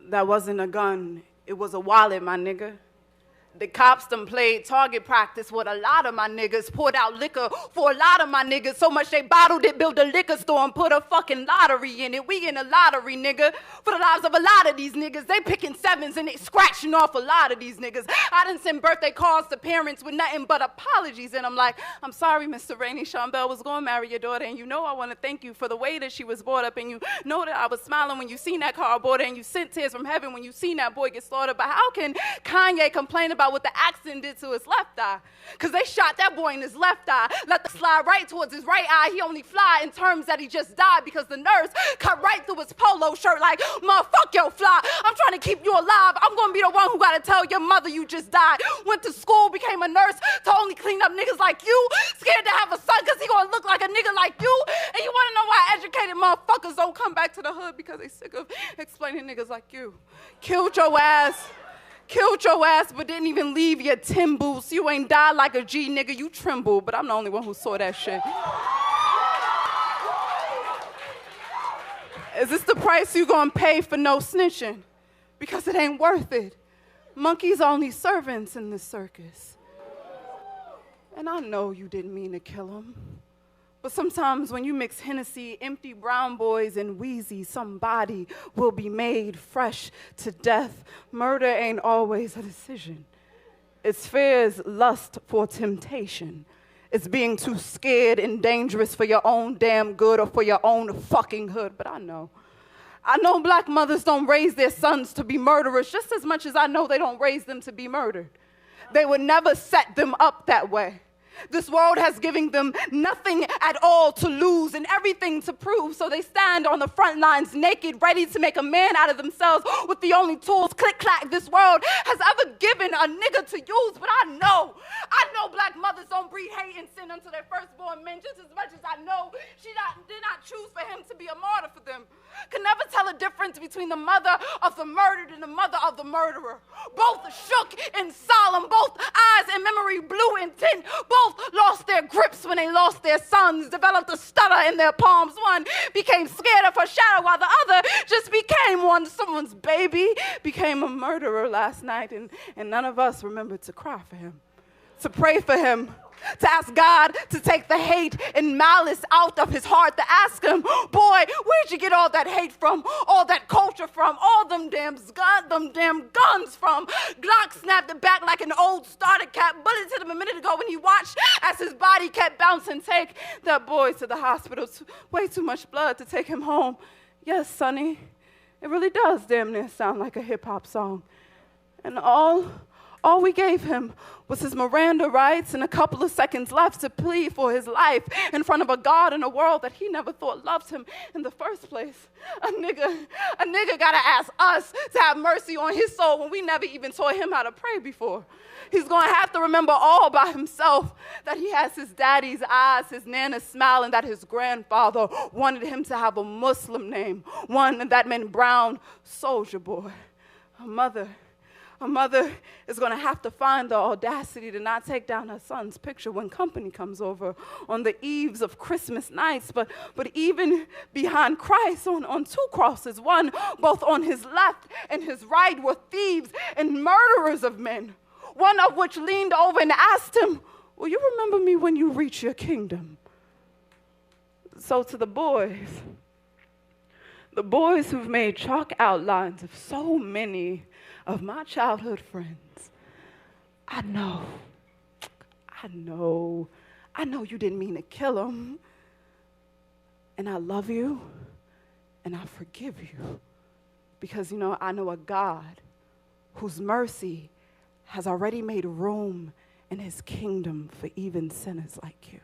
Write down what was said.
That wasn't a gun, it was a wallet, my nigga. The cops done played target practice with a lot of my niggas, poured out liquor for a lot of my niggas, so much they bottled it, built a liquor store and put a fucking lottery in it. We in a lottery, nigga, for the lives of a lot of these niggas. They picking sevens and they scratching off a lot of these niggas. I done send birthday cards to parents with nothing but apologies, and I'm like, I'm sorry, Mr. Rainey, Sean Bell was gonna marry your daughter, and you know I wanna thank you for the way that she was brought up, and you know that I was smiling when you seen that cardboard, and you sent tears from heaven when you seen that boy get slaughtered. But how can Kanye complain about what the accident did to his left eye? Because they shot that boy in his left eye, let the slide right towards his right eye. He only fly in terms that he just died because the nurse cut right through his polo shirt like, motherfuck your fly. I'm trying to keep you alive. I'm going to be the one who got to tell your mother you just died. Went to school, became a nurse to only clean up niggas like you. Scared to have a son because he going to look like a nigga like you. And you want to know why educated motherfuckers don't come back to the hood? Because they sick of explaining niggas like you. Killed your ass, but didn't even leave your tin boots. You ain't died like a G, nigga, you tremble, but I'm the only one who saw that shit. Is this the price you gonna pay for no snitching? Because it ain't worth it. Monkeys only servants in this circus. And I know you didn't mean to kill him. But sometimes when you mix Hennessy, empty brown boys, and Wheezy, somebody will be made fresh to death. Murder ain't always a decision. It's fear's lust for temptation. It's being too scared and dangerous for your own damn good or for your own fucking hood. But I know black mothers don't raise their sons to be murderers just as much as I know they don't raise them to be murdered. They would never set them up that way. This world has given them nothing at all to lose and everything to prove, so they stand on the front lines naked, ready to make a man out of themselves with the only tools, click-clack, this world has ever given a nigga to use. But I know black mothers don't breed hate and sin unto their firstborn men just as much as I know did not choose for him to be a martyr for them. Could never tell a difference between the mother of the murdered and the mother of the murderer. Both shook and solemn, both eyes and memory blue and tint, both lost their grips when they lost their sons, developed a stutter in their palms. One became scared of her shadow while the other just became one. Someone's baby became a murderer last night, and none of us remembered to cry for him, to pray for him, to ask God to take the hate and malice out of his heart, to ask him, boy, where'd you get all that hate from, all that culture from, all them damn guns from? Glock snapped it back like an old starter cap. Bullet hit him a minute ago when he watched as his body kept bouncing. Take that boy to the hospital. Way too much blood to take him home. Yes, Sonny, it really does damn near sound like a hip-hop song. And all we gave him was his Miranda rights and a couple of seconds left to plead for his life in front of a God in a world that he never thought loved him in the first place. A nigga gotta ask us to have mercy on his soul when we never even taught him how to pray before. He's gonna have to remember all by himself that he has his daddy's eyes, his nana's smile, and that his grandfather wanted him to have a Muslim name, one that meant brown soldier boy. A mother is going to have to find the audacity to not take down her son's picture when company comes over on the eves of Christmas nights. But even behind Christ on two crosses, one both on his left and his right, were thieves and murderers of men, one of which leaned over and asked him, will you remember me when you reach your kingdom? So to the boys who've made chalk outlines of so many of my childhood friends, I know you didn't mean to kill them. And I love you and I forgive you because, I know a God whose mercy has already made room in his kingdom for even sinners like you.